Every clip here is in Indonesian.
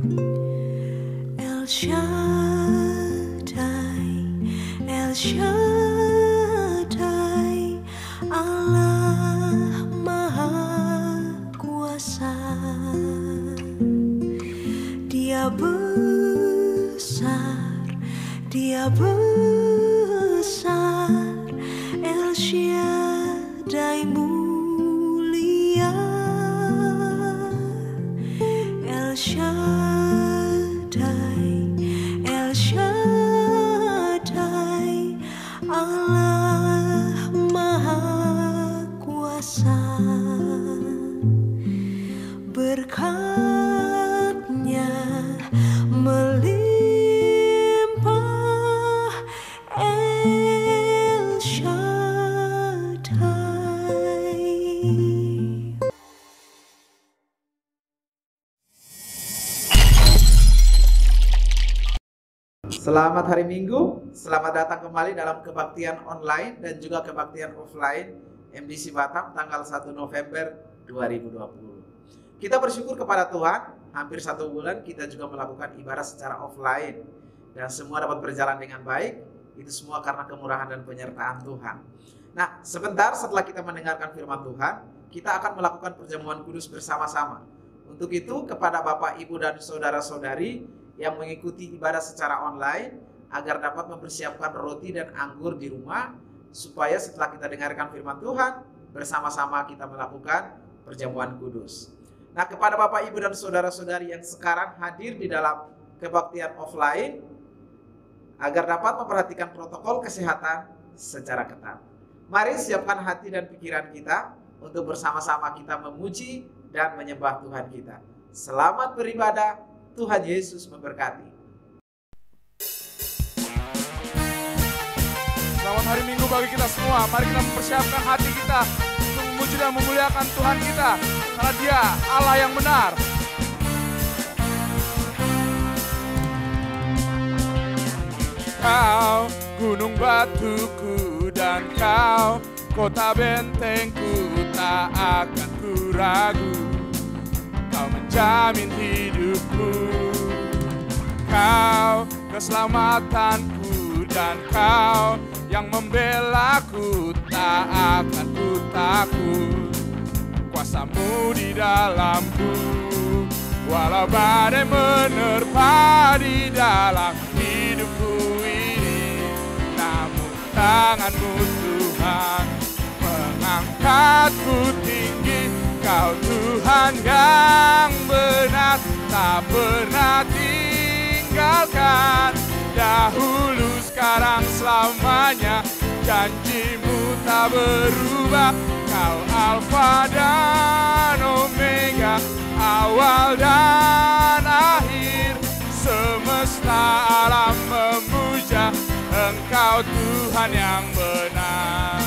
El Shaddai, El Shaddai, Allah Maha Kuasa. Dia besar, Dia besar, El Shaddai mulia, El Shaddai, El Shaddai, Allah Maha Kuasa. Berkat-Nya melimpah, El Shaddai. Selamat hari Minggu, selamat datang kembali dalam kebaktian online dan juga kebaktian offline MDC Batam tanggal 1 November 2020. Kita bersyukur kepada Tuhan, hampir 1 bulan kita juga melakukan ibadah secara offline dan semua dapat berjalan dengan baik. Itu semua karena kemurahan dan penyertaan Tuhan. Nah, sebentar setelah kita mendengarkan firman Tuhan, kita akan melakukan perjamuan kudus bersama-sama. Untuk itu, kepada Bapak, Ibu, dan saudara-saudari yang mengikuti ibadah secara online, agar dapat mempersiapkan roti dan anggur di rumah, supaya setelah kita dengarkan firman Tuhan, bersama-sama kita melakukan perjamuan kudus. Nah, kepada Bapak, Ibu, dan saudara-saudari yang sekarang hadir di dalam kebaktian offline, agar dapat memperhatikan protokol kesehatan secara ketat. Mari siapkan hati dan pikiran kita untuk bersama-sama kita memuji dan menyembah Tuhan kita. Selamat beribadah, Tuhan Yesus memberkati. Selamat hari Minggu bagi kita semua. Mari kita mempersiapkan hati kita untuk memuji dan memuliakan Tuhan kita, karena Dia Allah yang benar. Kau gunung batuku dan Kau kota bentengku, tak akan ku ragu. Kau menjamin hidupku, Kau keselamatanku, dan Kau yang membelaku, tak akan ku takut. Kuasa-Mu di dalamku, walau badai menerpa di dalam hidupku ini, namun tangan-Mu Tuhan mengangkatku tinggi. Kau Tuhan yang benar, tak pernah tinggalkan. Dahulu, sekarang, selamanya, janji-Mu tak berubah. Kau Alfa dan Omega, awal dan akhir. Semesta alam memuja Engkau Tuhan yang benar.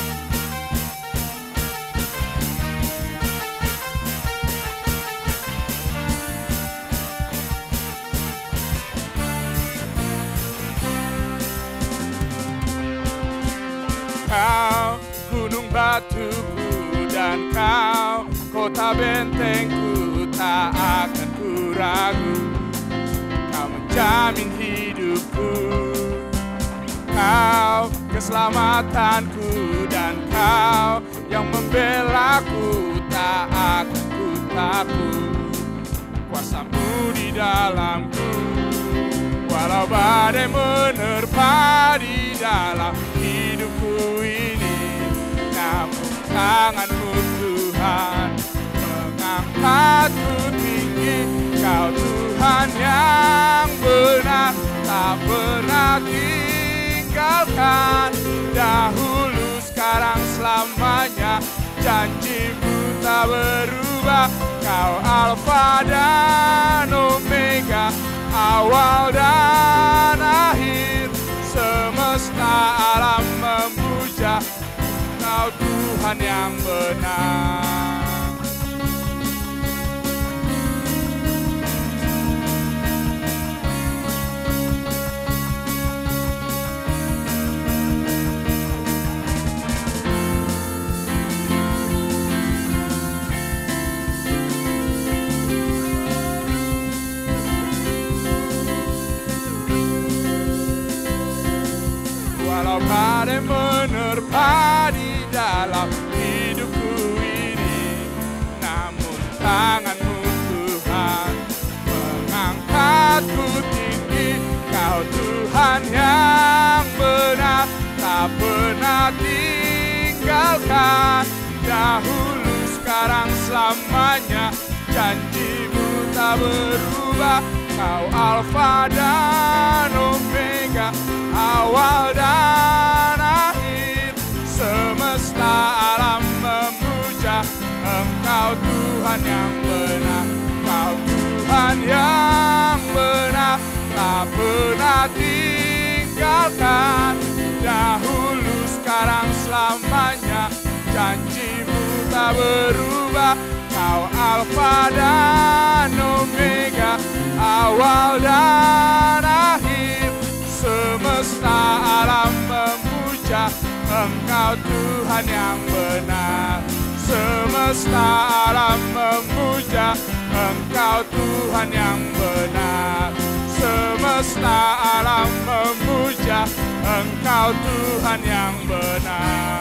Kau gunung batuku dan Kau kota bentengku, tak akan ku ragu. Kau menjamin hidupku, Kau keselamatanku, dan Kau yang membelaku, tak akan ku takut. Kuasa-Mu di dalamku, walau badai menerpa di dalam hidupku ini, namun tangan-Mu Tuhan mengangkatku tinggi. Kau Tuhan yang benar, tak pernah tinggalkan. Dahulu, sekarang, selamanya, janji-Mu tak berubah. Kau Alfa dan Omega, awal dan akhir. Semesta alam memuja Kau Tuhan yang benar. Tuhan yang menerpa di dalam hidupku ini. Namun tangan-Mu Tuhan mengangkatku tinggi. Kau Tuhan yang benar, tak pernah tinggalkan. Dahulu, sekarang, selamanya, janji-Mu tak berubah. Kau Alfa dan Omega, awal dan akhir. Semesta alam memuja Engkau Tuhan yang benar. Kau Tuhan yang benar, tak pernah tinggalkan. Dahulu, sekarang, selamanya, janji-Mu tak berubah. Kau Alfa dan Omega, awal dan akhir. Semesta alam memuja Engkau Tuhan yang benar. Semesta alam memuja Engkau Tuhan yang benar. Semesta alam memuja Engkau Tuhan yang benar.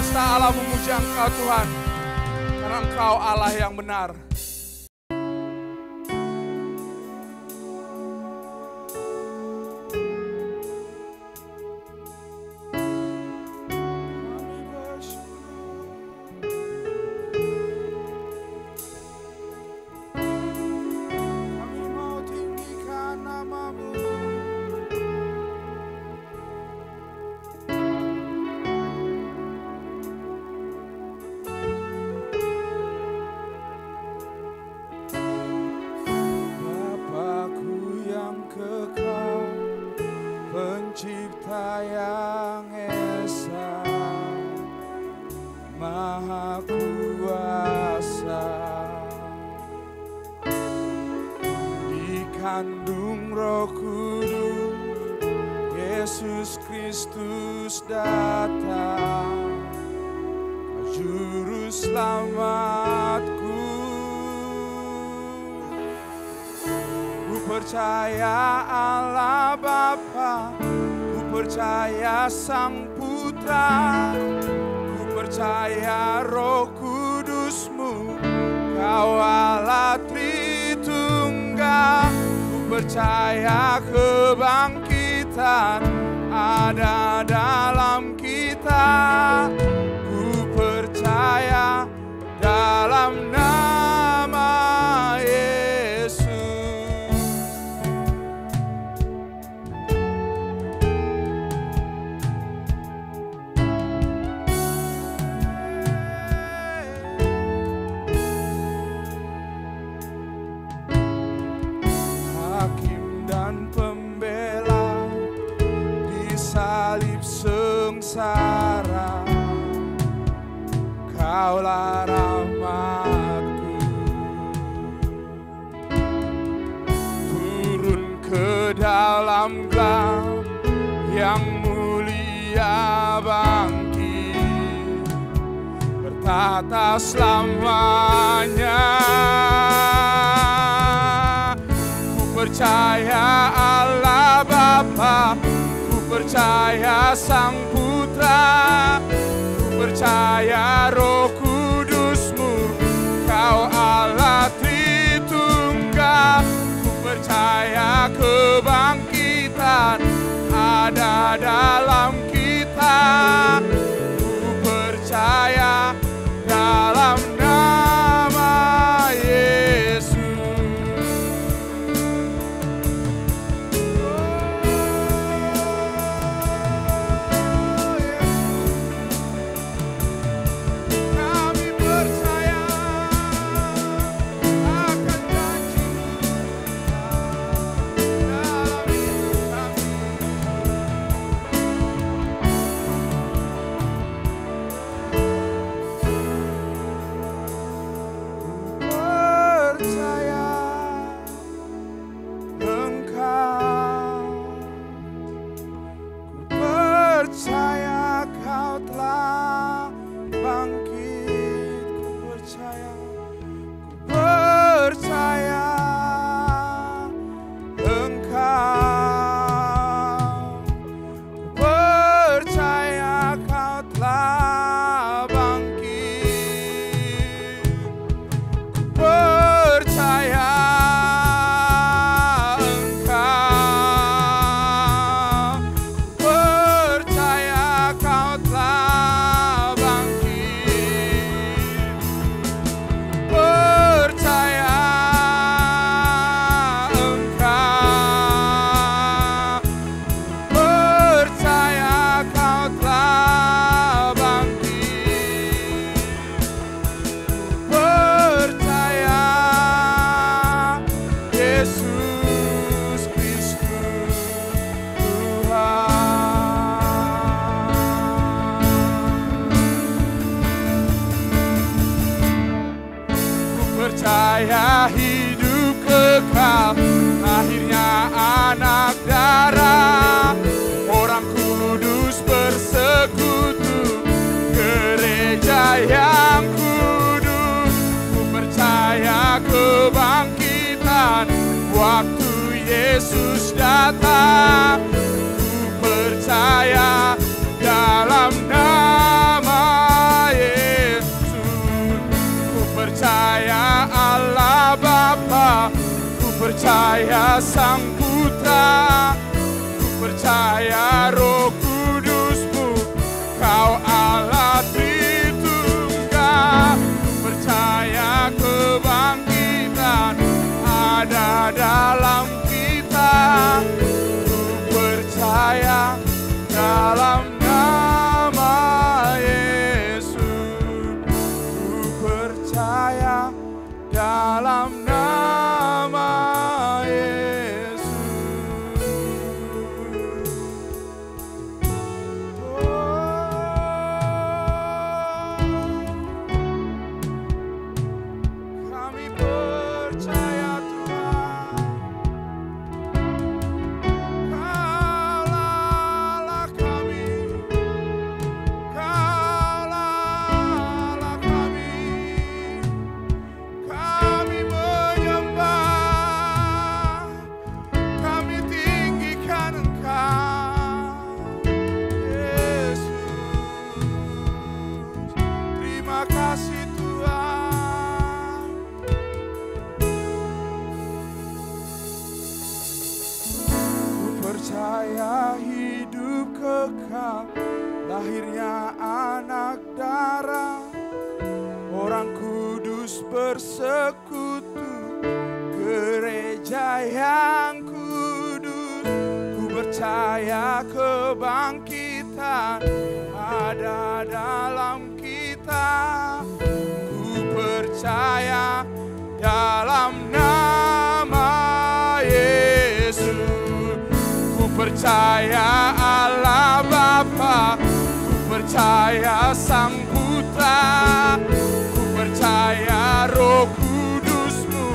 Semesta alam memuja Engkau Tuhan, karena Engkau Allah yang benar. Pencipta yang esa, Maha Kuasa, dikandung Roh Kudus, Yesus Kristus datang, Juru Selamatku. Ku percaya Allah Bapa, ku percaya Sang Putra, ku percaya Roh Kudus-Mu, Kau Allah Tritunggal. Ku percaya kebangkitan ada dalam kita. Ku percaya dalam nama Yesus. Hakim dan pembela di salib sengsara, Kaulah rahmatku. Turun ke dalam gelap yang mulia, bangkit bertata selamanya. Ku percaya Allah Bapa, ku percaya Sang Putra, percaya Roh Kudus-Mu, Kau Allah Tritunggal. Ku percaya kebangkitan ada dalam kita. Ku percaya dalam nama Yesus. Dalam Yesus datang. Ku percaya dalam nama Yesus. Ku percaya Allah Bapa, ku percaya Sang Putra, ku percaya Roh Kudus-Mu, Kau Allah Tritunggal. Ku percaya kebangkitan ada dalam kita. Ku percaya dalam nama Yesus. Ku percaya dalam nama Yesus. Kami percaya Tuhan, Kaulah Allah kami, Kaulah Allah kami. Kami menyembah, kami tinggikan Engkau, Yesus. Terima kasih Tuhan. Ku percaya hidup kekal, lahirnya anak darah, orang kudus bersekutu, gereja yang kudus. Ku percaya kebangkitan ada dalam kita. Ku percaya dalam nama Yesus. Ku percaya Allah Bapa, ku percaya Sang Putra, ku percaya Roh Kudus-Mu,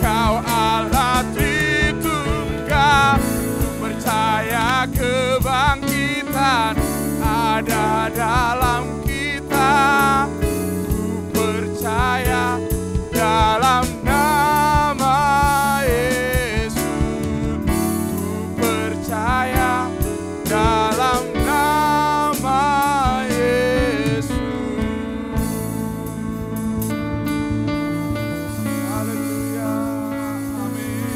Kau Allah Tritunggal. Ku percaya kebangkitan ada dalam kita. Ku percaya dalam nama Yesus. Ku percaya dalam nama Yesus. Haleluya. Amin.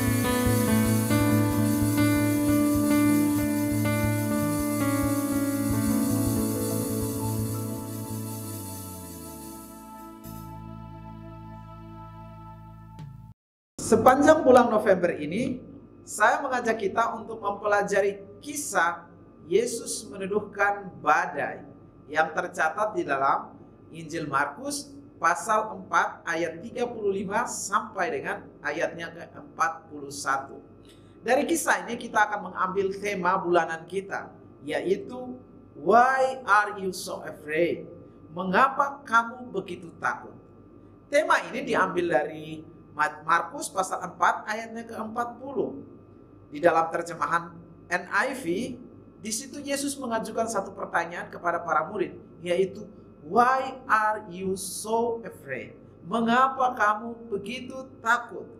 Sepanjang bulan November ini, saya mengajak kita untuk mempelajari kisah Yesus meneduhkan badai yang tercatat di dalam Injil Markus pasal 4 ayat 35 sampai dengan ayatnya ke-41. Dari kisah ini kita akan mengambil tema bulanan kita, yaitu Why are you so afraid? Mengapa kamu begitu takut? Tema ini diambil dari Markus pasal 4 ayatnya ke-40. Di dalam terjemahan NIV, di situ Yesus mengajukan satu pertanyaan kepada para murid, yaitu Why are you so afraid? Mengapa kamu begitu takut?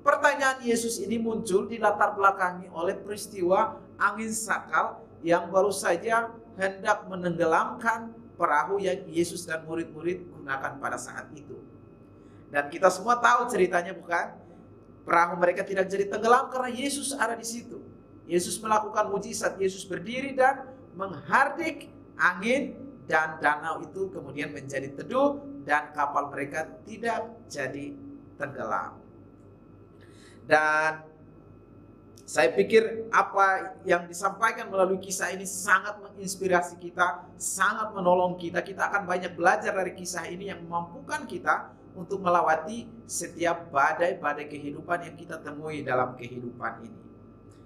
Pertanyaan Yesus ini muncul di latar belakangi oleh peristiwa angin sakal yang baru saja hendak menenggelamkan perahu yang Yesus dan murid-murid gunakan pada saat itu. Dan kita semua tahu ceritanya, bukan? Perahu mereka tidak jadi tenggelam karena Yesus ada di situ. Yesus melakukan mujizat. Yesus berdiri dan menghardik angin, dan danau itu kemudian menjadi teduh dan kapal mereka tidak jadi tenggelam. Dan saya pikir apa yang disampaikan melalui kisah ini sangat menginspirasi kita, sangat menolong kita. Kita akan banyak belajar dari kisah ini yang memampukan kita untuk melewati setiap badai-badai kehidupan yang kita temui dalam kehidupan ini.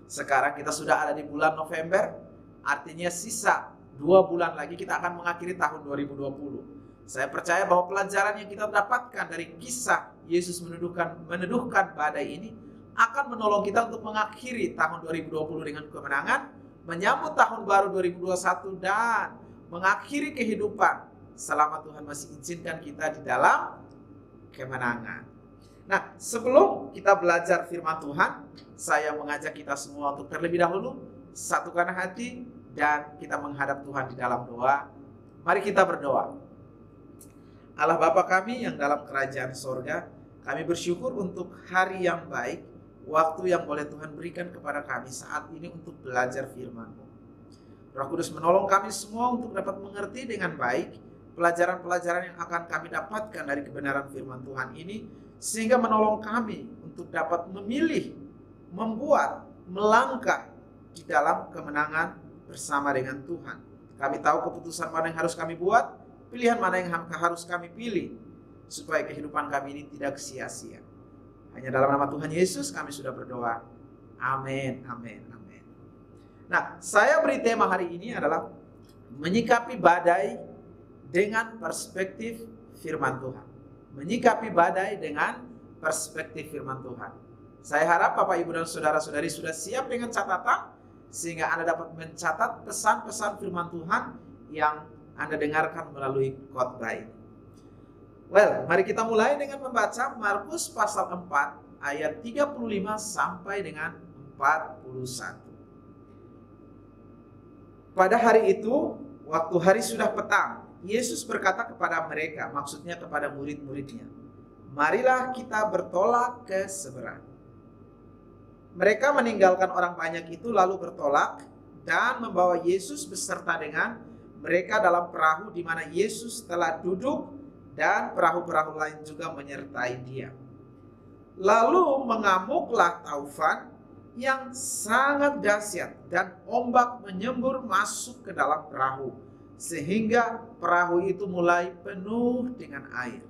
Sekarang kita sudah ada di bulan November, artinya sisa 2 bulan lagi kita akan mengakhiri tahun 2020. Saya percaya bahwa pelajaran yang kita dapatkan dari kisah Yesus meneduhkan badai ini akan menolong kita untuk mengakhiri tahun 2020 dengan kemenangan, menyambut tahun baru 2021 dan mengakhiri kehidupan selama Tuhan masih izinkan kita di dalam kemenangan. Nah, sebelum kita belajar firman Tuhan, saya mengajak kita semua untuk terlebih dahulu satukan hati dan kita menghadap Tuhan di dalam doa. Mari kita berdoa. Allah Bapa kami yang dalam kerajaan sorga, kami bersyukur untuk hari yang baik, waktu yang boleh Tuhan berikan kepada kami saat ini untuk belajar firman-Mu. Roh Kudus menolong kami semua untuk dapat mengerti dengan baik pelajaran-pelajaran yang akan kami dapatkan dari kebenaran firman Tuhan ini, sehingga menolong kami untuk dapat memilih, membuat, melangkah di dalam kemenangan bersama dengan Tuhan. Kami tahu keputusan mana yang harus kami buat, pilihan mana yang harus kami pilih, supaya kehidupan kami ini tidak sia-sia. Hanya dalam nama Tuhan Yesus kami sudah berdoa. Amin, amin, amin. Nah, saya beri tema hari ini adalah menyikapi badai dengan perspektif firman Tuhan. Menyikapi badai dengan perspektif firman Tuhan. Saya harap Bapak, Ibu, dan Saudara-saudari sudah siap dengan catatan, sehingga Anda dapat mencatat pesan-pesan firman Tuhan yang Anda dengarkan melalui khotbah ini. Well, mari kita mulai dengan membaca Markus pasal 4 ayat 35 sampai dengan 41. Pada hari itu, waktu hari sudah petang, Yesus berkata kepada mereka, maksudnya kepada murid-muridnya, "Marilah kita bertolak ke seberang." Mereka meninggalkan orang banyak itu lalu bertolak dan membawa Yesus beserta dengan mereka dalam perahu di mana Yesus telah duduk, dan perahu-perahu lain juga menyertai Dia. Lalu mengamuklah taufan yang sangat dahsyat dan ombak menyembur masuk ke dalam perahu, sehingga perahu itu mulai penuh dengan air.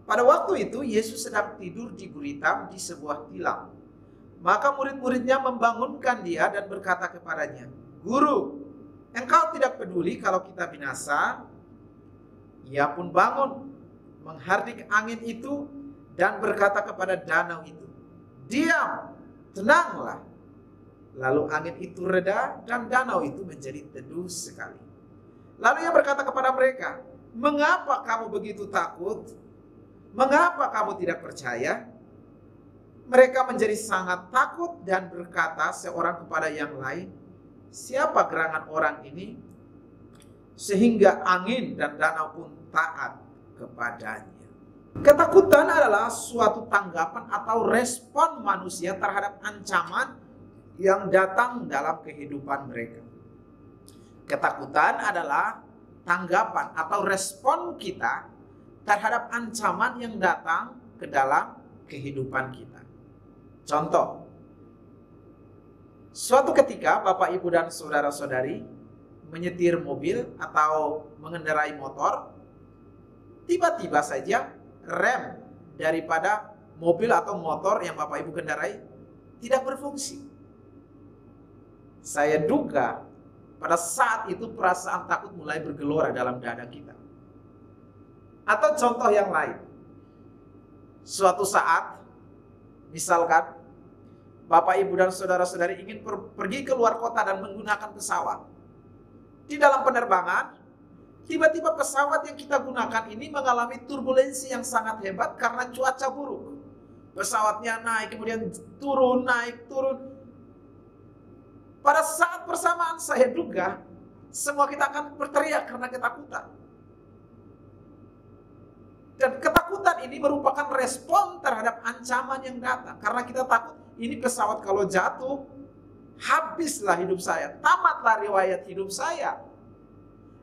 Pada waktu itu Yesus sedang tidur di gurita di sebuah tilam. Maka murid-muridnya membangunkan Dia dan berkata kepadanya, "Guru, Engkau tidak peduli kalau kita binasa?" Ia pun bangun, menghardik angin itu dan berkata kepada danau itu, "Diam, tenanglah." Lalu angin itu reda dan danau itu menjadi teduh sekali. Lalu Ia berkata kepada mereka, "Mengapa kamu begitu takut? Mengapa kamu tidak percaya?" Mereka menjadi sangat takut dan berkata seorang kepada yang lain, "Siapa gerangan orang ini sehingga angin dan danau pun taat kepadanya?" Ketakutan adalah suatu tanggapan atau respon manusia terhadap ancaman yang datang dalam kehidupan mereka. Ketakutan adalah tanggapan atau respon kita terhadap ancaman yang datang ke dalam kehidupan kita. Contoh, suatu ketika Bapak, Ibu, dan Saudara-saudari menyetir mobil atau mengendarai motor, tiba-tiba saja rem daripada mobil atau motor yang Bapak Ibu kendarai tidak berfungsi. Saya duga pada saat itu perasaan takut mulai bergelora dalam dada kita. Atau contoh yang lain, suatu saat misalkan Bapak, Ibu, dan Saudara-saudari ingin pergi ke luar kota dan menggunakan pesawat. Di dalam penerbangan, tiba-tiba pesawat yang kita gunakan ini mengalami turbulensi yang sangat hebat karena cuaca buruk. Pesawatnya naik, kemudian turun, naik, turun. Pada saat bersamaan saya duga semua kita akan berteriak karena ketakutan. Dan ketakutan ini merupakan respon terhadap ancaman yang datang. Karena kita takut, ini pesawat kalau jatuh, habislah hidup saya, tamatlah riwayat hidup saya.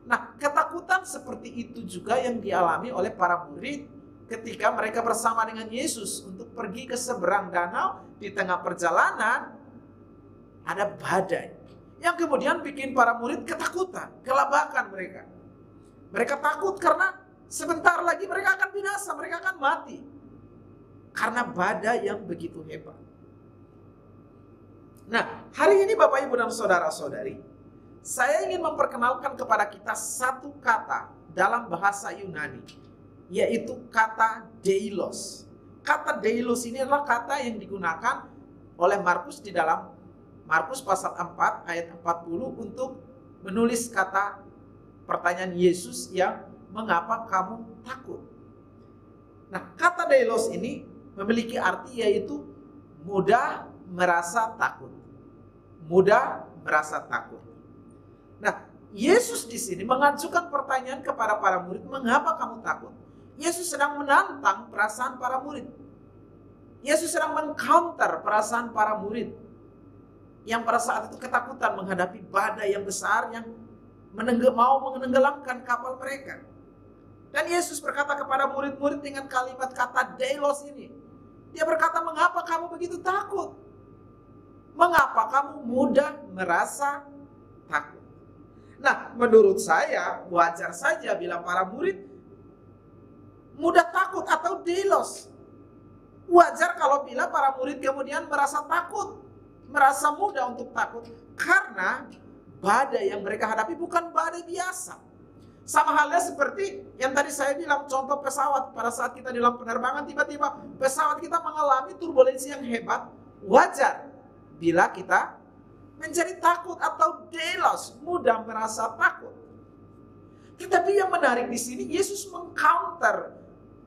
Nah, ketakutan seperti itu juga yang dialami oleh para murid ketika mereka bersama dengan Yesus untuk pergi ke seberang danau. Di tengah perjalanan ada badai yang kemudian bikin para murid ketakutan, kelabakan mereka. Mereka takut karena sebentar lagi mereka akan binasa, mereka akan mati karena badai yang begitu hebat. Nah, hari ini Bapak, Ibu, dan Saudara-saudari, saya ingin memperkenalkan kepada kita satu kata dalam bahasa Yunani, yaitu kata deilos. Kata deilos ini adalah kata yang digunakan oleh Markus di dalam Markus pasal 4 ayat 40 untuk menulis kata pertanyaan Yesus yang, "Mengapa kamu takut?" Nah, kata deilos ini memiliki arti yaitu mudah merasa takut. Mudah merasa takut. Nah, Yesus di sini mengajukan pertanyaan kepada para murid, mengapa kamu takut? Yesus sedang menantang perasaan para murid. Yesus sedang meng-counter perasaan para murid yang pada saat itu ketakutan menghadapi badai yang besar yang mau menenggelamkan kapal mereka. Dan Yesus berkata kepada murid-murid dengan kalimat kata deilos ini. Dia berkata, mengapa kamu begitu takut? Mengapa kamu mudah merasa takut? Nah, menurut saya wajar saja bila para murid mudah takut atau deilos. Wajar kalau bila para murid kemudian merasa takut, merasa mudah untuk takut. Karena badai yang mereka hadapi bukan badai biasa. Sama halnya seperti yang tadi saya bilang, contoh pesawat. Pada saat kita dalam penerbangan, tiba-tiba pesawat kita mengalami turbulensi yang hebat. Wajar bila kita menjadi takut atau deilos, mudah merasa takut. Tetapi yang menarik di sini, Yesus meng-counter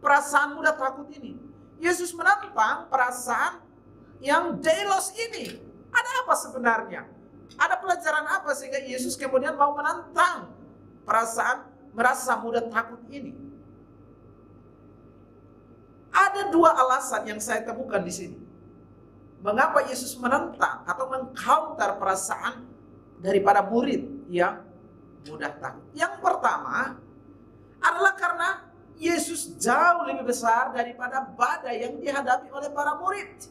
perasaan mudah takut ini. Yesus menantang perasaan yang deilos ini. Ada apa sebenarnya? Ada pelajaran apa sehingga Yesus kemudian mau menantang perasaan merasa mudah takut ini? Ada dua alasan yang saya temukan di sini. Mengapa Yesus menentang atau meng-counter perasaan daripada murid yang mudah takut? Yang pertama adalah karena Yesus jauh lebih besar daripada badai yang dihadapi oleh para murid.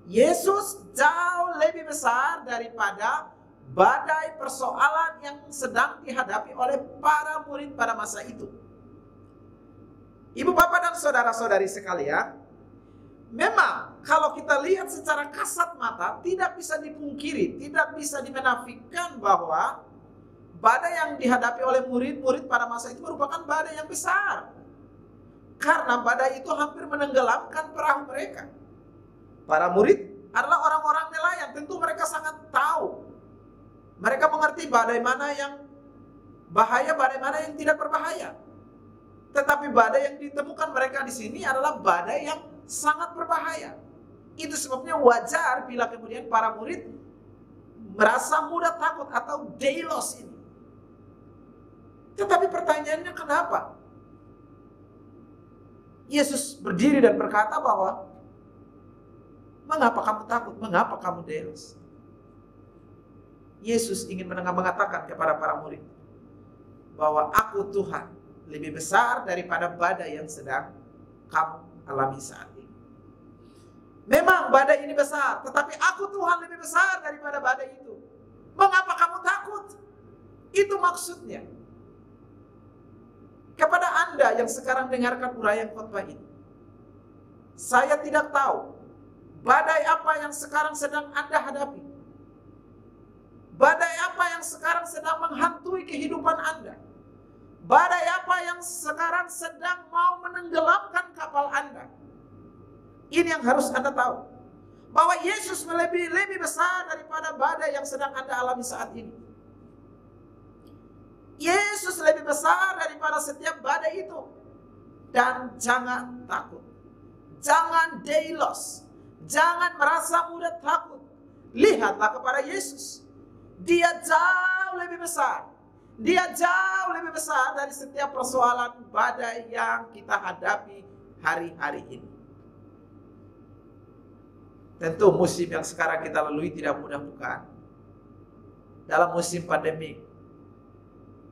Yesus jauh lebih besar daripada badai persoalan yang sedang dihadapi oleh para murid pada masa itu. Ibu bapak dan saudara-saudari sekalian, memang kalau kita lihat secara kasat mata tidak bisa dipungkiri, tidak bisa dimenafikan bahwa badai yang dihadapi oleh murid-murid pada masa itu merupakan badai yang besar. Karena badai itu hampir menenggelamkan perahu mereka. Para murid adalah orang-orang nelayan, tentu mereka sangat tahu. Mereka mengerti badai mana yang bahaya, badai mana yang tidak berbahaya. Tetapi badai yang ditemukan mereka di sini adalah badai yang sangat berbahaya. Itu sebabnya wajar bila kemudian para murid merasa mudah takut atau deilos ini. Tetapi pertanyaannya kenapa? Yesus berdiri dan berkata bahwa, mengapa kamu takut? Mengapa kamu deilos? Yesus ingin mengatakan kepada para murid bahwa aku Tuhan lebih besar daripada badai yang sedang kamu alami saat ini. Memang badai ini besar, tetapi aku Tuhan lebih besar daripada badai itu. Mengapa kamu takut? Itu maksudnya. Kepada Anda yang sekarang dengarkan uraian khotbah ini, saya tidak tahu badai apa yang sekarang sedang Anda hadapi. Badai apa yang sekarang sedang menghantui kehidupan Anda? Badai apa yang sekarang sedang mau menenggelamkan kapal Anda? Ini yang harus Anda tahu. Bahwa Yesus lebih besar daripada badai yang sedang Anda alami saat ini. Yesus lebih besar daripada setiap badai itu. Dan jangan takut. Jangan deilos. Jangan merasa mudah takut. Lihatlah kepada Yesus. Dia jauh lebih besar. Dia jauh lebih besar dari setiap persoalan badai yang kita hadapi hari-hari ini. Tentu musim yang sekarang kita lalui tidak mudah bukan. Dalam musim pandemi,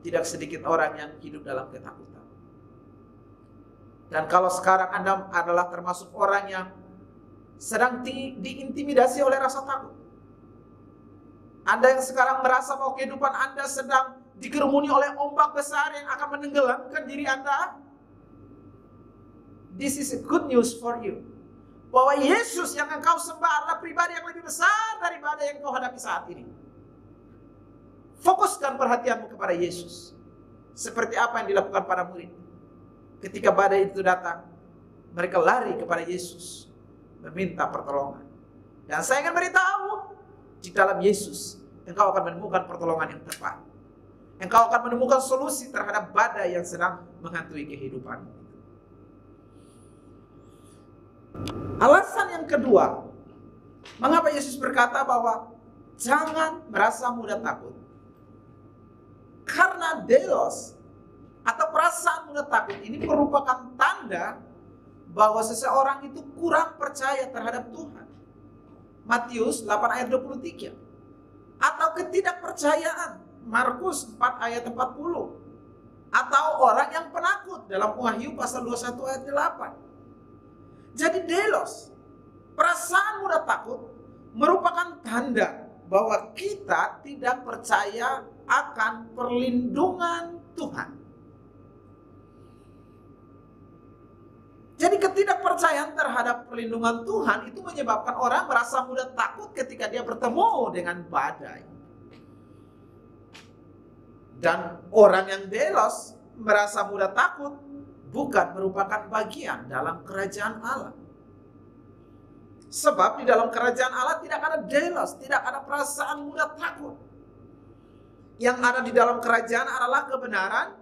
tidak sedikit orang yang hidup dalam ketakutan. Dan kalau sekarang Anda adalah termasuk orang yang sedang diintimidasi oleh rasa takut. Anda yang sekarang merasa bahwa kehidupan Anda sedang dikerumuni oleh ombak besar yang akan menenggelamkan diri Anda. This is a good news for you. Bahwa Yesus yang engkau sembah adalah pribadi yang lebih besar daripada yang kau hadapi saat ini. Fokuskan perhatianmu kepada Yesus. Seperti apa yang dilakukan para murid. Ketika badai itu datang, mereka lari kepada Yesus, meminta pertolongan. Dan saya ingin beritahu, di dalam Yesus, engkau akan menemukan pertolongan yang tepat. Engkau akan menemukan solusi terhadap badai yang sedang menghantui kehidupanmu. Alasan yang kedua, mengapa Yesus berkata bahwa jangan merasa mudah takut? Karena delos atau perasaan mudah takut ini merupakan tanda bahwa seseorang itu kurang percaya terhadap Tuhan. Matius 8 ayat 23. Atau ketidakpercayaan, Markus 4 ayat 40. Atau orang yang penakut dalam Wahyu pasal 21 ayat 8. Jadi delos, perasaan mudah takut merupakan tanda bahwa kita tidak percaya akan perlindungan Tuhan. Jadi ketidakpercayaan terhadap perlindungan Tuhan itu menyebabkan orang merasa mudah takut ketika dia bertemu dengan badai. Dan orang yang delos merasa mudah takut bukan merupakan bagian dalam kerajaan Allah. Sebab di dalam kerajaan Allah tidak ada delos, tidak ada perasaan mudah takut. Yang ada di dalam kerajaan adalah kebenaran,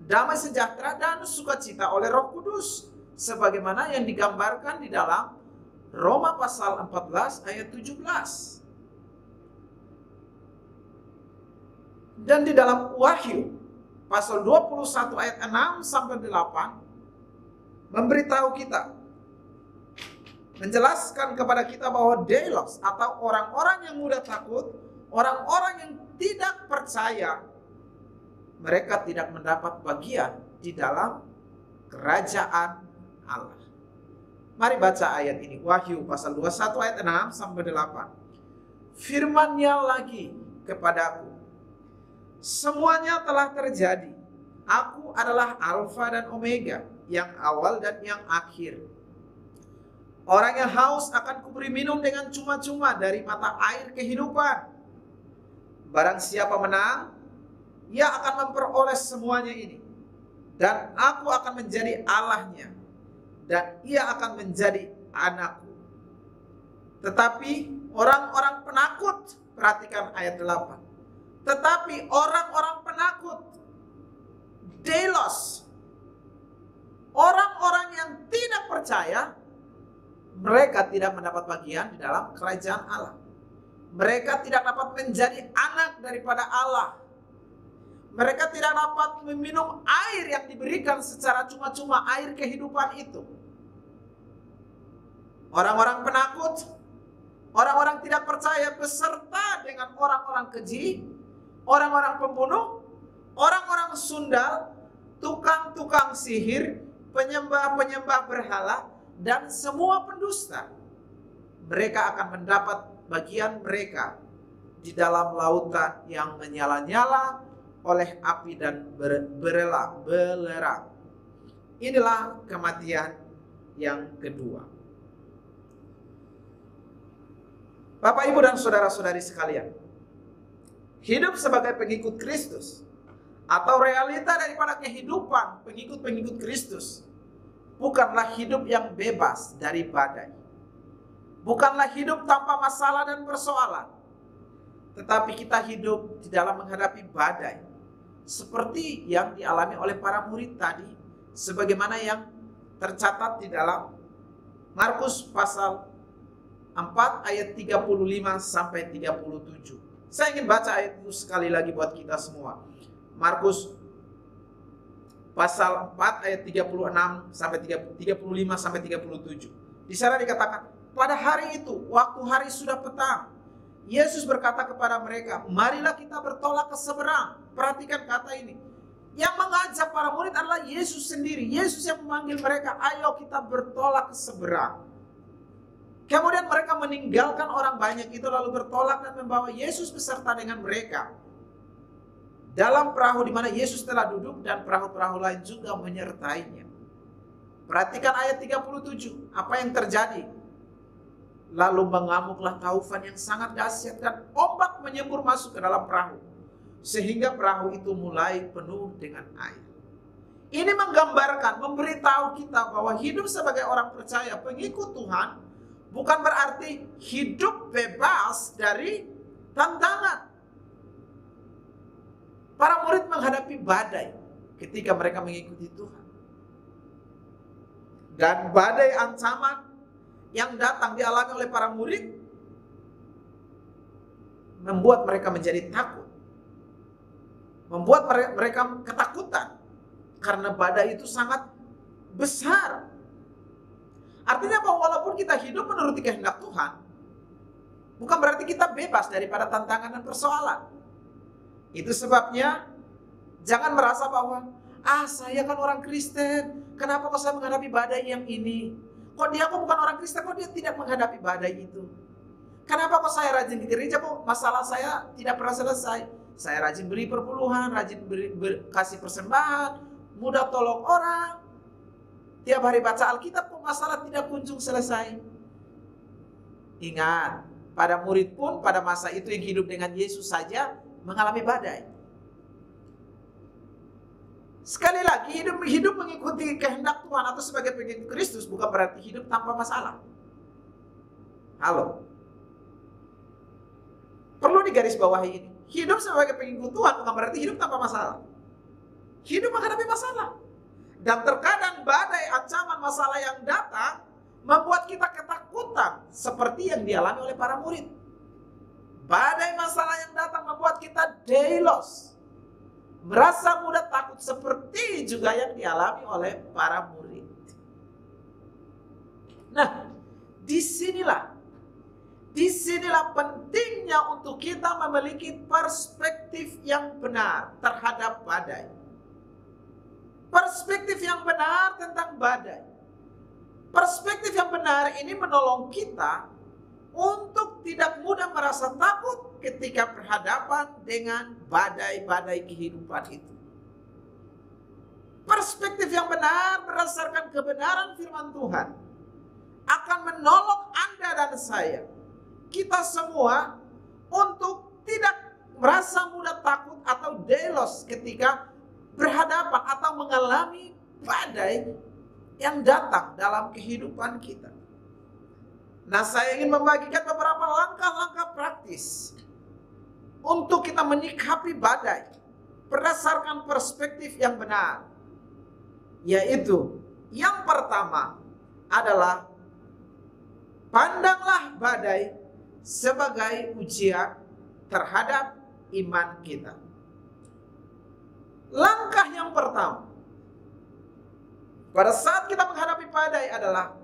damai sejahtera, dan sukacita oleh Roh Kudus. Sebagaimana yang digambarkan di dalam Roma pasal 14 ayat 17. Dan di dalam Wahyu pasal 21 ayat 6 sampai 8 memberitahu kita, menjelaskan kepada kita bahwa delos atau orang-orang yang mudah takut, orang-orang yang tidak percaya, mereka tidak mendapat bagian di dalam kerajaan Allah. Mari baca ayat ini, Wahyu pasal 21 ayat 6 sampai 8. Firman-Nya lagi kepadaku, semuanya telah terjadi. Aku adalah Alfa dan Omega, yang awal dan yang akhir. Orang yang haus akan kuberi minum dengan cuma-cuma dari mata air kehidupan. Barang siapa menang, ia akan memperoleh semuanya ini. Dan aku akan menjadi Allahnya, dan ia akan menjadi anakku. Tetapi orang-orang penakut, perhatikan ayat 8. Tetapi orang-orang penakut, delos, orang-orang yang tidak percaya, mereka tidak mendapat bagian di dalam kerajaan Allah. Mereka tidak dapat menjadi anak daripada Allah. Mereka tidak dapat meminum air yang diberikan secara cuma-cuma, air kehidupan itu. Orang-orang penakut, orang-orang tidak percaya beserta dengan orang-orang keji, orang-orang pembunuh, orang-orang sundal, tukang-tukang sihir, penyembah-penyembah berhala, dan semua pendusta. Mereka akan mendapat bagian mereka di dalam lautan yang menyala-nyala oleh api dan belerang. Inilah kematian yang kedua. Bapak, Ibu, dan saudara-saudari sekalian, hidup sebagai pengikut Kristus atau realita daripada kehidupan pengikut-pengikut Kristus bukanlah hidup yang bebas dari badai. Bukanlah hidup tanpa masalah dan persoalan. Tetapi kita hidup di dalam menghadapi badai. Seperti yang dialami oleh para murid tadi, sebagaimana yang tercatat di dalam Markus pasal 4 ayat 35 sampai 37. Saya ingin baca ayat itu sekali lagi buat kita semua. Markus pasal 4 ayat 36 sampai 35 sampai 37. Di sana dikatakan, pada hari itu, waktu hari sudah petang, Yesus berkata kepada mereka, marilah kita bertolak ke seberang. Perhatikan kata ini. Yang mengajak para murid adalah Yesus sendiri. Yesus yang memanggil mereka, ayo kita bertolak ke seberang. Kemudian mereka meninggalkan orang banyak itu lalu bertolak dan membawa Yesus beserta dengan mereka dalam perahu di mana Yesus telah duduk, dan perahu-perahu lain juga menyertainya. Perhatikan ayat 37. Apa yang terjadi? Lalu mengamuklah taufan yang sangat dahsyat dan ombak menyembur masuk ke dalam perahu, sehingga perahu itu mulai penuh dengan air. Ini menggambarkan, memberitahu kita bahwa hidup sebagai orang percaya, pengikut Tuhan, bukan berarti hidup bebas dari tantangan. Para murid menghadapi badai ketika mereka mengikuti Tuhan. Dan badai ancaman yang datang dialami oleh para murid membuat mereka menjadi takut. Membuat mereka ketakutan. Karena badai itu sangat besar. Artinya bahwa walaupun kita hidup menuruti kehendak Tuhan, bukan berarti kita bebas daripada tantangan dan persoalan. Itu sebabnya jangan merasa bahwa saya kan orang Kristen, kenapa kok saya menghadapi badai yang ini? Kok dia kok bukan orang Kristen, kok dia tidak menghadapi badai itu? Kenapa kok saya rajin di gereja, kok masalah saya tidak pernah selesai? Saya rajin beri perpuluhan, rajin kasih persembahan, mudah tolong orang. Tiap hari baca Alkitab, kok masalah tidak kunjung selesai? Ingat, pada murid pun pada masa itu yang hidup dengan Yesus saja mengalami badai. Sekali lagi, hidup mengikuti kehendak Tuhan atau sebagai pengikut Kristus bukan berarti hidup tanpa masalah. Halo. Perlu digarisbawahi ini. Hidup sebagai pengikut Tuhan bukan berarti hidup tanpa masalah. Hidup menghadapi masalah. Dan terkadang badai, ancaman, masalah yang datang membuat kita ketakutan seperti yang dialami oleh para murid. Badai masalah yang datang membuat kita deilos, merasa mudah takut seperti juga yang dialami oleh para murid. Nah, disinilah pentingnya untuk kita memiliki perspektif yang benar terhadap badai. Perspektif yang benar tentang badai. Perspektif yang benar ini menolong kita untuk tidak mudah merasa takut ketika berhadapan dengan badai-badai kehidupan itu. Perspektif yang benar berdasarkan kebenaran firman Tuhan akan menolong Anda dan saya, kita semua, untuk tidak merasa mudah takut atau delos ketika berhadapan atau mengalami badai yang datang dalam kehidupan kita. Nah, saya ingin membagikan beberapa langkah-langkah praktis untuk kita menyikapi badai berdasarkan perspektif yang benar. Yaitu, yang pertama adalah pandanglah badai sebagai ujian terhadap iman kita. Langkah yang pertama pada saat kita menghadapi badai adalah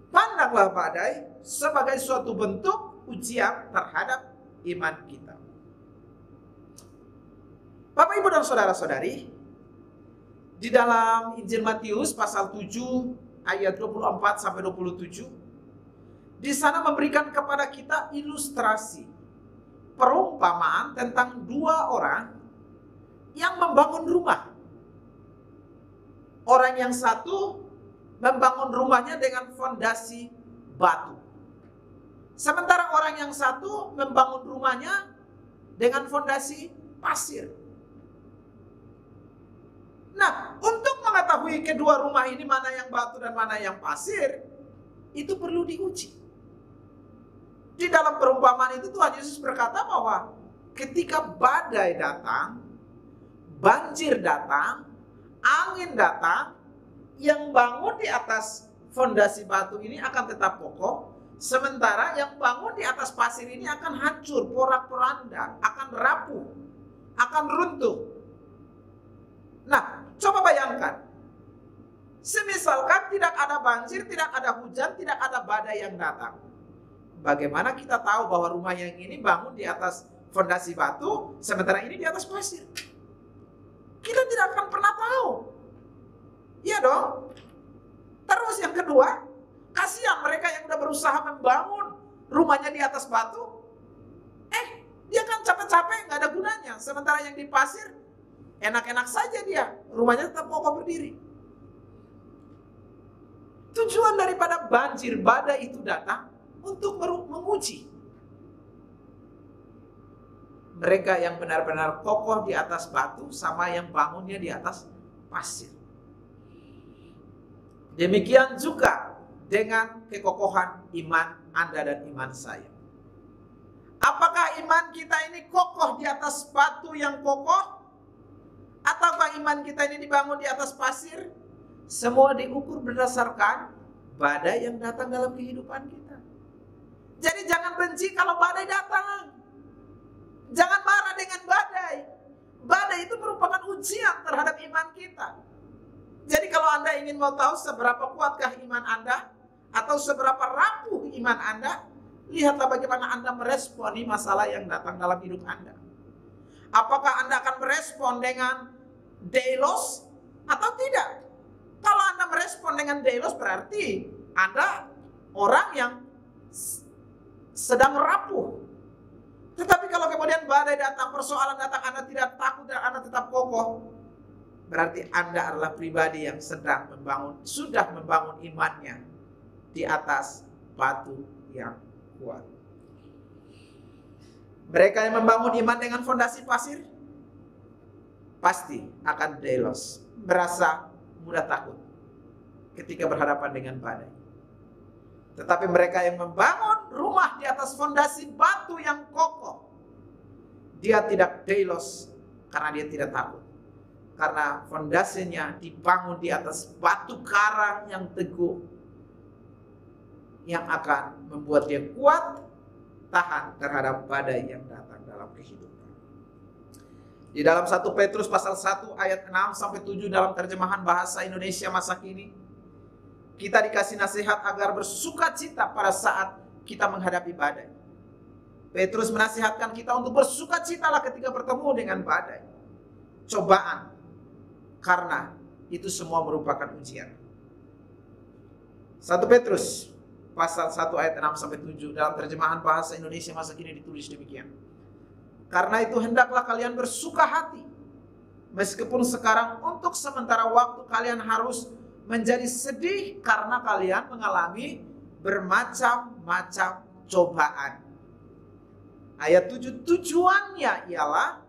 pandanglah badai sebagai suatu bentuk ujian terhadap iman kita. Bapak, Ibu, dan saudara-saudari, di dalam Injil Matius pasal 7 ayat 24 sampai 27, di sana memberikan kepada kita ilustrasi perumpamaan tentang dua orang yang membangun rumah. Orang yang satu membangun rumahnya dengan fondasi batu. Sementara orang yang satu membangun rumahnya dengan fondasi pasir. Nah, untuk mengetahui kedua rumah ini mana yang batu dan mana yang pasir, itu perlu diuji. Di dalam perumpamaan itu Tuhan Yesus berkata bahwa ketika badai datang, banjir datang, angin datang, yang bangun di atas fondasi batu ini akan tetap kokoh, sementara yang bangun di atas pasir ini akan hancur, porak-poranda, akan rapuh, akan runtuh. Nah, coba bayangkan, semisalkan tidak ada banjir, tidak ada hujan, tidak ada badai yang datang. Bagaimana kita tahu bahwa rumah yang ini bangun di atas fondasi batu, sementara ini di atas pasir? Kita tidak akan pernah tahu. Iya dong. Terus yang kedua, kasihan mereka yang udah berusaha membangun rumahnya di atas batu. Dia kan capek-capek, nggak ada gunanya. Sementara yang di pasir, enak-enak saja dia. Rumahnya tetap kokoh berdiri. Tujuan daripada banjir, badai itu datang untuk menguji mereka yang benar-benar kokoh di atas batu sama yang bangunnya di atas pasir. Demikian juga dengan kekokohan iman Anda dan iman saya. Apakah iman kita ini kokoh di atas batu yang kokoh? Ataukah iman kita ini dibangun di atas pasir? Semua diukur berdasarkan badai yang datang dalam kehidupan kita. Jadi jangan benci kalau badai datang. Jangan marah dengan badai. Badai itu merupakan ujian terhadap iman kita. Jadi kalau Anda ingin mau tahu seberapa kuatkah iman Anda, atau seberapa rapuh iman Anda, lihatlah bagaimana Anda meresponi masalah yang datang dalam hidup Anda. Apakah Anda akan merespon dengan deilos atau tidak? Kalau Anda merespon dengan deilos, berarti Anda orang yang sedang rapuh. Tetapi kalau kemudian badai datang, persoalan datang, Anda tidak takut dan Anda tetap kokoh, berarti Anda adalah pribadi yang sudah membangun imannya di atas batu yang kuat. Mereka yang membangun iman dengan fondasi pasir pasti akan delos, merasa mudah takut ketika berhadapan dengan badai. Tetapi mereka yang membangun rumah di atas fondasi batu yang kokoh, dia tidak delos karena dia tidak takut. Karena fondasinya dibangun di atas batu karang yang teguh, yang akan membuat dia kuat tahan terhadap badai yang datang dalam kehidupan. Di dalam 1 Petrus pasal 1 ayat 6 sampai 7 dalam terjemahan bahasa Indonesia masa kini, kita dikasih nasihat agar bersukacita pada saat kita menghadapi badai. Petrus menasihatkan kita untuk bersukacitalah ketika bertemu dengan badai, cobaan, karena itu semua merupakan ujian. 1 Petrus pasal 1 ayat 6 sampai 7 dalam terjemahan bahasa Indonesia masa kini ditulis demikian. Karena itu hendaklah kalian bersuka hati, meskipun sekarang untuk sementara waktu kalian harus menjadi sedih karena kalian mengalami bermacam-macam cobaan. Ayat 7 tujuannya ialah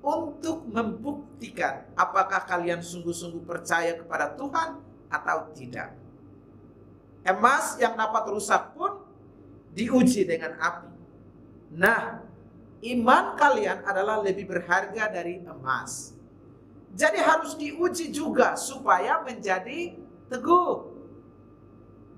untuk membuktikan apakah kalian sungguh-sungguh percaya kepada Tuhan atau tidak. Emas yang dapat rusak pun diuji dengan api. Nah, iman kalian adalah lebih berharga dari emas. Jadi harus diuji juga supaya menjadi teguh.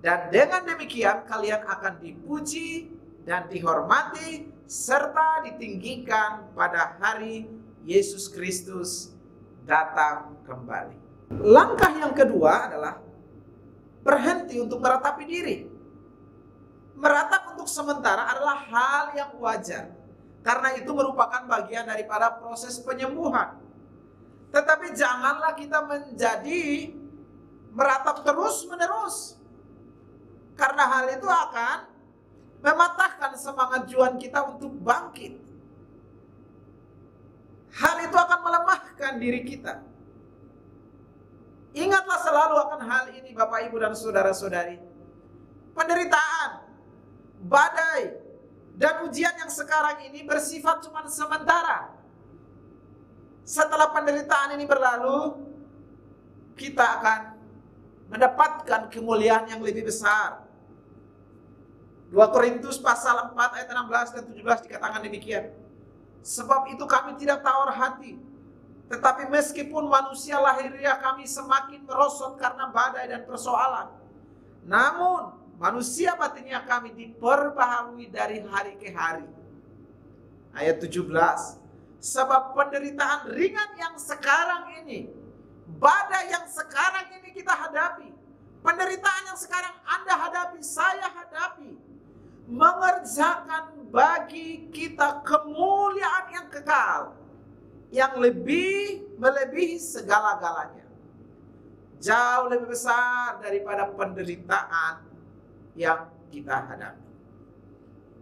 Dan dengan demikian kalian akan dipuji dan dihormati serta ditinggikan pada hari Yesus Kristus datang kembali. Langkah yang kedua adalah berhenti untuk meratapi diri. Meratap untuk sementara adalah hal yang wajar, karena itu merupakan bagian daripada proses penyembuhan. Tetapi janganlah kita menjadi meratap terus-menerus, karena hal itu akan mematahkan semangat juang kita untuk bangkit. Hal itu akan melemahkan diri kita. Ingatlah selalu akan hal ini Bapak Ibu dan saudara-saudari. Penderitaan, badai, dan ujian yang sekarang ini bersifat cuma sementara. Setelah penderitaan ini berlalu, kita akan mendapatkan kemuliaan yang lebih besar. 2 Korintus pasal 4 ayat 16 dan 17 dikatakan demikian. Sebab itu kami tidak tawar hati, tetapi meskipun manusia lahiriah kami semakin merosot karena badai dan persoalan, namun manusia batinnya kami diperbaharui dari hari ke hari. Ayat 17. Sebab penderitaan ringan yang sekarang ini, badai yang sekarang ini kita hadapi, penderitaan yang sekarang Anda hadapi, saya hadapi, mengerjakan bagi kita kemuliaan yang kekal, yang melebihi segala-galanya, jauh lebih besar daripada penderitaan yang kita hadapi.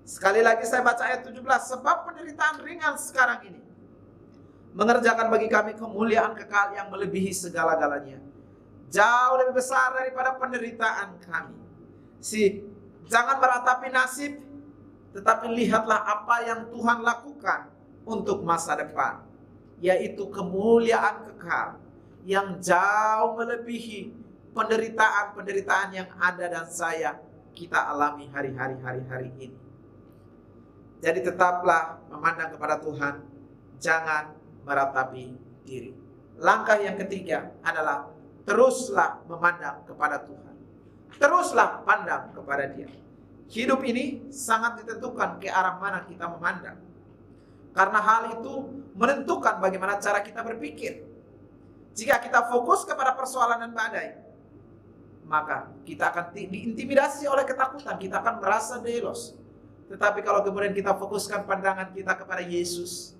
Sekali lagi saya baca ayat 17. Sebab penderitaan ringan sekarang ini mengerjakan bagi kami kemuliaan kekal yang melebihi segala-galanya, jauh lebih besar daripada penderitaan kami. Jangan meratapi nasib, tetapi lihatlah apa yang Tuhan lakukan untuk masa depan, yaitu kemuliaan kekal yang jauh melebihi penderitaan-penderitaan yang Anda dan saya kita alami hari-hari ini. Jadi tetaplah memandang kepada Tuhan, jangan meratapi diri. Langkah yang ketiga adalah teruslah memandang kepada Tuhan. teruslah pandang kepada Dia. Hidup ini sangat ditentukan ke arah mana kita memandang. Karena hal itu menentukan bagaimana cara kita berpikir. Jika kita fokus kepada persoalan dan badai, maka kita akan diintimidasi oleh ketakutan, kita akan merasa delos. Tetapi kalau kemudian kita fokuskan pandangan kita kepada Yesus,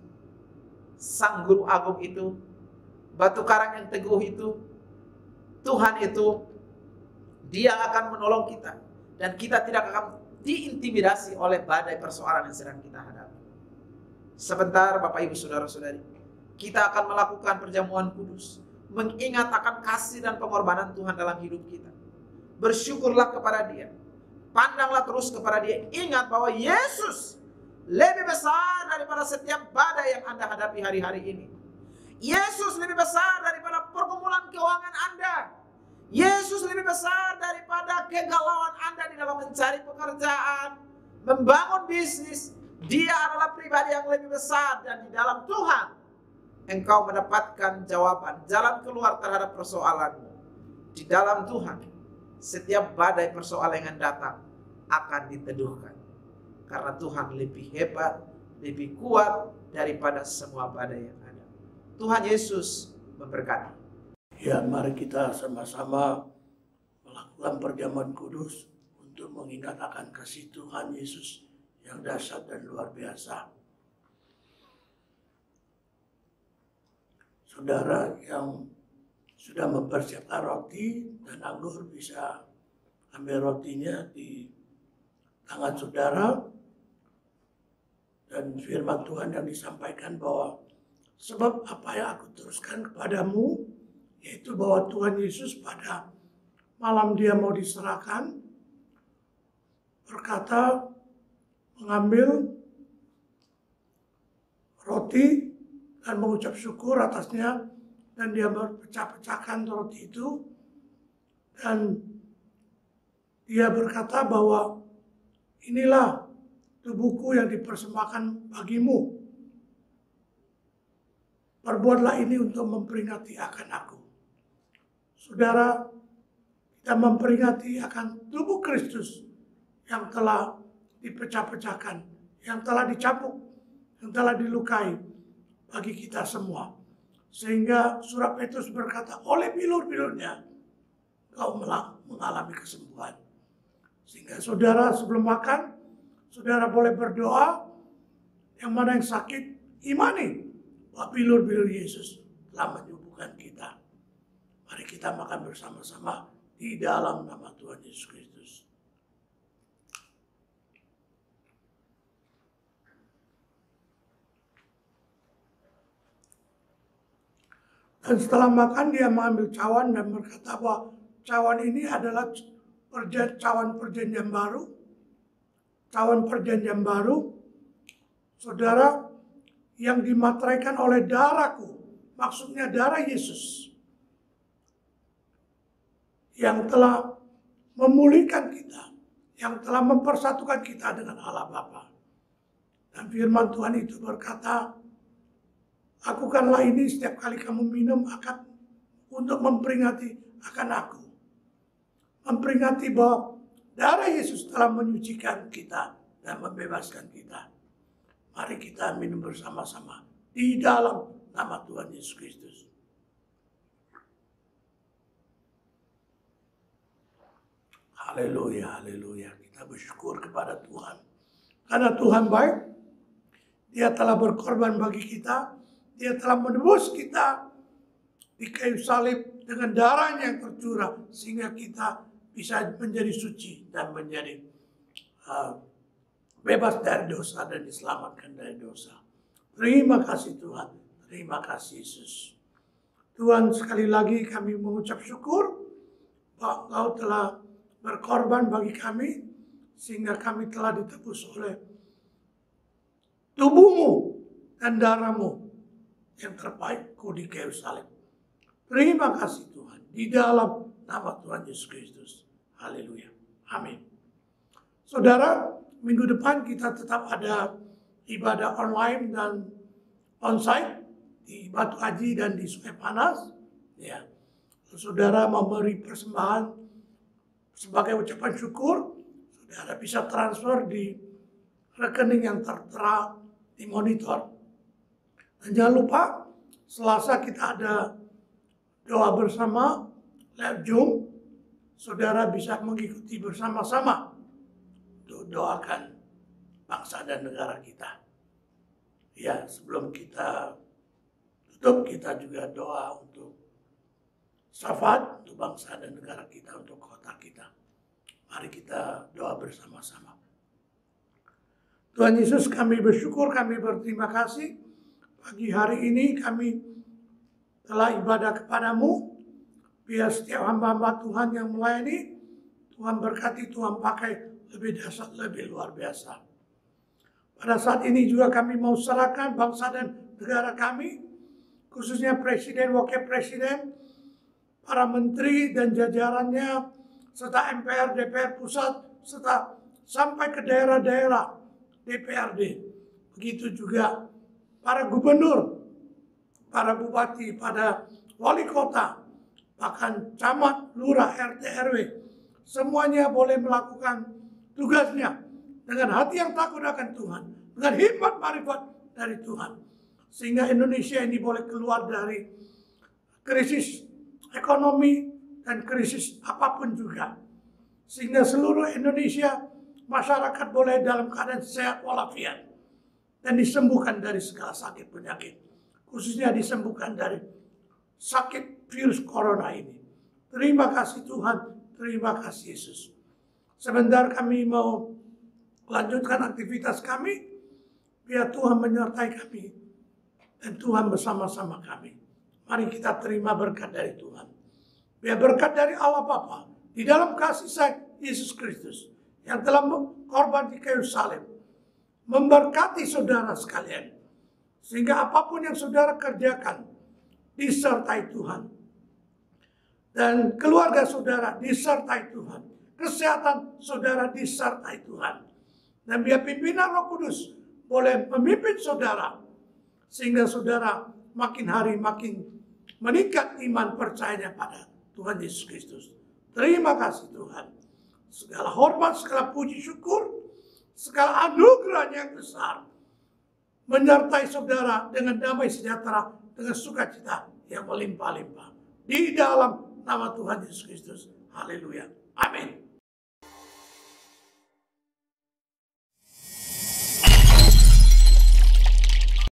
Sang Guru Agung itu, batu karang yang teguh itu, Tuhan itu, Dia akan menolong kita. Dan kita tidak akan diintimidasi oleh badai persoalan yang sedang kita hadapi. Sebentar Bapak Ibu Saudara-saudari, kita akan melakukan perjamuan kudus, mengingat akan kasih dan pengorbanan Tuhan dalam hidup kita. Bersyukurlah kepada Dia, pandanglah terus kepada Dia. Ingat bahwa Yesus lebih besar daripada setiap badai yang Anda hadapi hari-hari ini. Yesus lebih besar daripada pergumulan keuangan Anda. Yesus lebih besar daripada kegalauan Anda di dalam mencari pekerjaan, membangun bisnis. Dia adalah pribadi yang lebih besar, dan di dalam Tuhan engkau mendapatkan jawaban, jalan keluar terhadap persoalanmu. Di dalam Tuhan setiap badai persoalan yang datang akan diteduhkan. Karena Tuhan lebih hebat, lebih kuat daripada semua badai yang ada. Tuhan Yesus memberkati. Ya, mari kita sama-sama melakukan perjamuan kudus untuk mengingat akan kasih Tuhan Yesus yang dahsyat dan luar biasa. Saudara yang sudah mempersiapkan roti dan anggur bisa ambil rotinya di tangan saudara. Dan firman Tuhan yang disampaikan bahwa sebab apa yang aku teruskan kepadamu, yaitu bahwa Tuhan Yesus pada malam Dia mau diserahkan, berkata, mengambil roti dan mengucap syukur atasnya, dan Dia berpecah-pecahkan roti itu, dan Dia berkata bahwa inilah tubuhku yang dipersembahkan bagimu. Perbuatlah ini untuk memperingati akan aku. Saudara, kita memperingati akan tubuh Kristus yang telah dipecah-pecahkan, yang telah dicambuk, yang telah dilukai bagi kita semua. Sehingga surat Petrus berkata, oleh bilur-bilurnya kau mengalami kesembuhan. Sehingga saudara sebelum makan, saudara boleh berdoa, yang mana yang sakit, imani bahwa bilur-bilur Yesus telah menyembuhkan kita. Mari kita makan bersama-sama di dalam nama Tuhan Yesus Kristus. Dan setelah makan dia mengambil cawan dan berkata bahwa cawan ini adalah cawan perjanjian baru. Cawan perjanjian baru, saudara, yang dimateraikan oleh darahku, maksudnya darah Yesus, yang telah memulihkan kita, yang telah mempersatukan kita dengan Allah Bapa. Dan firman Tuhan itu berkata, lakukanlah ini setiap kali kamu minum akan untuk memperingati akan aku. Memperingati bahwa darah Yesus telah menyucikan kita dan membebaskan kita. Mari kita minum bersama-sama di dalam nama Tuhan Yesus Kristus. Haleluya, haleluya. Kita bersyukur kepada Tuhan. Karena Tuhan baik, Dia telah berkorban bagi kita, Dia telah menebus kita di kayu salib dengan darahnya yang tercurah, sehingga kita bisa menjadi suci dan menjadi bebas dari dosa dan diselamatkan dari dosa. Terima kasih Tuhan, terima kasih Yesus. Tuhan, sekali lagi kami mengucap syukur bahwa Engkau telah berkorban bagi kami, sehingga kami telah ditebus oleh tubuh-Mu dan darah-Mu yang terbaik di kayu salib. Terima kasih Tuhan, di dalam nama Tuhan Yesus Kristus. Haleluya. Amin. Saudara, minggu depan kita tetap ada ibadah online dan onsite di Batu Aji dan di Sungai Panas. Ya, saudara memberi persembahan Sebagai ucapan syukur, saudara bisa transfer di rekening yang tertera di monitor. Dan jangan lupa, Selasa kita ada doa bersama lewat Zoom. Saudara bisa mengikuti bersama-sama untuk doakan bangsa dan negara kita. Ya, sebelum kita tutup, kita juga doa untuk syafaat untuk bangsa dan negara kita, untuk kota kita. Mari kita doa bersama-sama. Tuhan Yesus, kami bersyukur, kami berterima kasih. Pagi hari ini kami telah ibadah kepadamu. Biar setiap hamba-hamba Tuhan yang melayani, Tuhan berkati, Tuhan pakai lebih dahsyat, lebih luar biasa. Pada saat ini juga kami mau serahkan bangsa dan negara kami, khususnya Presiden, Wakil Presiden, para menteri dan jajarannya, serta MPR, DPR pusat, serta sampai ke daerah-daerah DPRD. Begitu juga para gubernur, para bupati, pada wali kota, bahkan camat, lurah, RT, RW, semuanya boleh melakukan tugasnya dengan hati yang takut akan Tuhan, dengan hikmat marifat dari Tuhan, sehingga Indonesia ini boleh keluar dari krisis ekonomi dan krisis apapun juga, sehingga seluruh Indonesia masyarakat boleh dalam keadaan sehat walafiat dan disembuhkan dari segala sakit penyakit, khususnya disembuhkan dari sakit virus corona ini. Terima kasih Tuhan, terima kasih Yesus. Sebentar kami mau lanjutkan aktivitas kami, biar Tuhan menyertai kami dan Tuhan bersama-sama kami. Mari kita terima berkat dari Tuhan. Biar berkat dari Allah Bapa di dalam kasih sayang Yesus Kristus yang telah korban di kayu salib memberkati saudara sekalian, sehingga apapun yang saudara kerjakan disertai Tuhan, dan keluarga saudara disertai Tuhan, kesehatan saudara disertai Tuhan, dan biar pimpinan Roh Kudus boleh memimpin saudara, sehingga saudara makin hari makin meningkat iman percayanya pada Tuhan Yesus Kristus. Terima kasih Tuhan. Segala hormat, segala puji syukur, segala anugerah yang besar menyertai saudara dengan damai sejahtera, dengan sukacita yang melimpah-limpah. Di dalam nama Tuhan Yesus Kristus. Haleluya. Amin.